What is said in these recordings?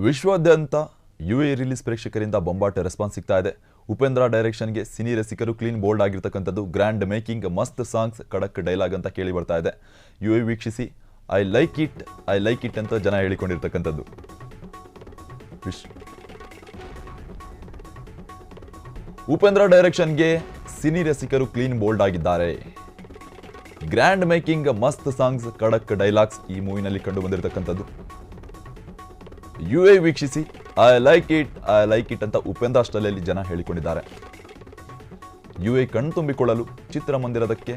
ವಿಶ್ವಾದ್ಯಂತ ಯುಎ ರಿಲೀಸ್ ಪ್ರೇಕ್ಷಕರಿಂದ ಬೊಂಬಾಟ್ ರೆಸ್ಪಾನ್ಸ್ ಸಿಗ್ತಾ ಇದೆ. ಉಪೇಂದ್ರ ಡೈರೆಕ್ಷನ್ಗೆ ಸಿನಿ ರಸಿಕರು ಕ್ಲೀನ್ ಬೋಲ್ಡ್ ಆಗಿರ್ತಕ್ಕಂಥದ್ದು. ಗ್ರ್ಯಾಂಡ್ ಮೇಕಿಂಗ್, ಮಸ್ತ್ ಸಾಂಗ್ಸ್, ಖಡಕ್ ಡೈಲಾಗ್ ಅಂತ ಕೇಳಿ ಬರ್ತಾ ಇದೆ. ಯುಎ ವೀಕ್ಷಿಸಿ, ಐ ಲೈಕ್ ಇಟ್ ಅಂತ ಜನ ಹೇಳಿಕೊಂಡಿರ್ತಕ್ಕಂಥದ್ದು. ಉಪೇಂದ್ರ ಡೈರೆಕ್ಷನ್ಗೆ ಸಿನಿ ರಸಿಕರು ಕ್ಲೀನ್ ಬೋಲ್ಡ್ ಆಗಿದ್ದಾರೆ. ಗ್ರ್ಯಾಂಡ್ ಮೇಕಿಂಗ್, ಮಸ್ತ್ ಸಾಂಗ್ಸ್, ಖಡಕ್ ಡೈಲಾಗ್ಸ್ ಈ ಮೂವಿನಲ್ಲಿ ಕಂಡು ಬಂದಿರತಕ್ಕಂಥದ್ದು. ಯುಎ ವೀಕ್ಷಿಸಿ, ಐ ಲೈಕ್ ಇಟ್ ಅಂತ ಉಪೇಂದ್ರ ಸ್ಟೈಲಲ್ಲಿ ಜನ ಹೇಳಿಕೊಂಡಿದ್ದಾರೆ. ಯುಎ ಕಣ್ತುಂಬಿಕೊಳ್ಳಲು ಚಿತ್ರಮಂದಿರದಕ್ಕೆ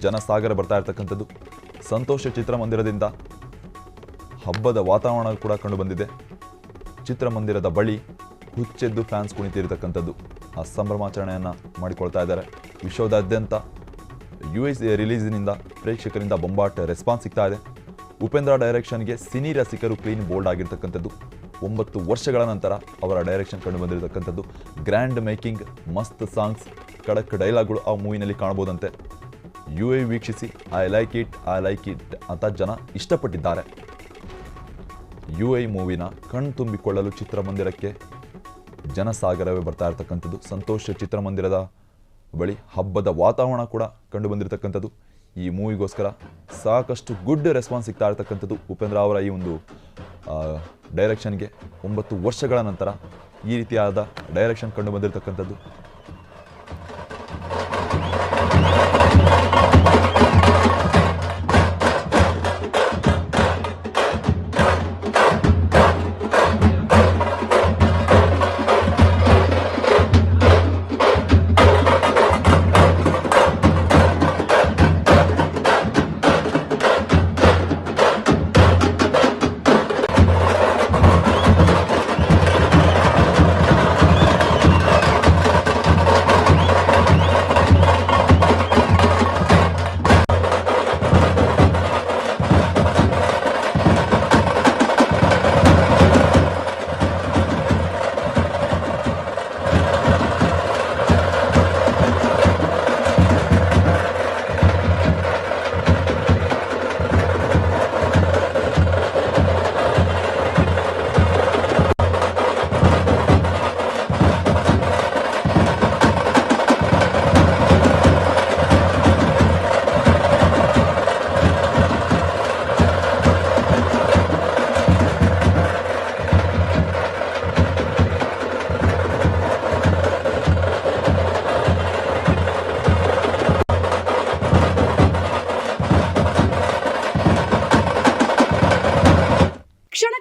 ಜನಸಾಗರ ಬರ್ತಾ ಇರ್ತಕ್ಕಂಥದ್ದು. ಸಂತೋಷ ಚಿತ್ರಮಂದಿರದಿಂದ ಹಬ್ಬದ ವಾತಾವರಣ ಕೂಡ ಕಂಡು ಬಂದಿದೆ. ಚಿತ್ರಮಂದಿರದ ಬಳಿ ಹುಚ್ಚೆದ್ದು ಫ್ಯಾನ್ಸ್ ಕುಣಿತಿರ್ತಕ್ಕಂಥದ್ದು. ಆ ಸಂಭ್ರಮಾಚರಣೆಯನ್ನು ಮಾಡಿಕೊಳ್ತಾ ಇದ್ದಾರೆ. ವಿಶ್ವದಾದ್ಯಂತ ಯುಎ ರಿಲೀಸ್ನಿಂದ ಪ್ರೇಕ್ಷಕರಿಂದ ಬೊಂಬಾಟ್ ರೆಸ್ಪಾನ್ಸ್ ಸಿಗ್ತಾ ಇದೆ. ಉಪೇಂದ್ರ ಡೈರೆಕ್ಷನ್ಗೆ ಸಿನಿ ರಸಿಕರು ಕ್ಲೀನ್ ಬೋಲ್ಡ್ ಆಗಿರ್ತಕ್ಕಂಥದ್ದು. 9 ವರ್ಷಗಳ ನಂತರ ಅವರ ಡೈರೆಕ್ಷನ್ ಕಂಡು ಬಂದಿರತಕ್ಕಂಥದ್ದು. ಗ್ರ್ಯಾಂಡ್ ಮೇಕಿಂಗ್, ಮಸ್ತ್ ಸಾಂಗ್ಸ್, ಖಡಕ್ ಡೈಲಾಗ್ಗಳು ಆ ಮೂವಿನಲ್ಲಿ ಕಾಣಬಹುದಂತೆ. ಯುಎ ವೀಕ್ಷಿಸಿ, ಐ ಲೈಕ್ ಇಟ್ ಅಂತ ಜನ ಇಷ್ಟಪಟ್ಟಿದ್ದಾರೆ. ಯುಎ ಮೂವಿನ ಕಣ್ತುಂಬಿಕೊಳ್ಳಲು ಚಿತ್ರಮಂದಿರಕ್ಕೆ ಜನಸಾಗರವೇ ಬರ್ತಾ ಇರ್ತಕ್ಕಂಥದ್ದು. ಸಂತೋಷ ಚಿತ್ರಮಂದಿರದ ಬಳಿ ಹಬ್ಬದ ವಾತಾವರಣ ಕೂಡ ಕಂಡು ಬಂದಿರತಕ್ಕಂಥದ್ದು. ಈ ಮೂವಿಗೋಸ್ಕರ ಸಾಕಷ್ಟು ಗುಡ್ ರೆಸ್ಪಾನ್ಸ್ ಸಿಗ್ತಾ ಇರ್ತಕ್ಕಂಥದ್ದು. ಉಪೇಂದ್ರ ಅವರ ಈ ಒಂದು ಡೈರೆಕ್ಷನ್ಗೆ 9 ವರ್ಷಗಳ ನಂತರ ಈ ರೀತಿಯಾದ ಡೈರೆಕ್ಷನ್ ಕಂಡು ಬಂದಿರತಕ್ಕಂಥದ್ದು.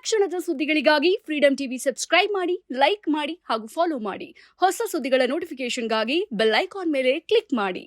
ಕ್ಷಣದ ಸುದ್ದಿಗಳಿಗಾಗಿ ಫ್ರೀಡಂ ಟಿವಿ ಸಬ್ಸ್ಕ್ರೈಬ್ ಮಾಡಿ, ಲೈಕ್ ಮಾಡಿ ಹಾಗೂ ಫಾಲೋ ಮಾಡಿ. ಹೊಸ ಸುದ್ದಿಗಳ ನೋಟಿಫಿಕೇಶನ್ಗಾಗಿ ಬೆಲ್ ಐಕಾನ್ ಮೇಲೆ ಕ್ಲಿಕ್ ಮಾಡಿ.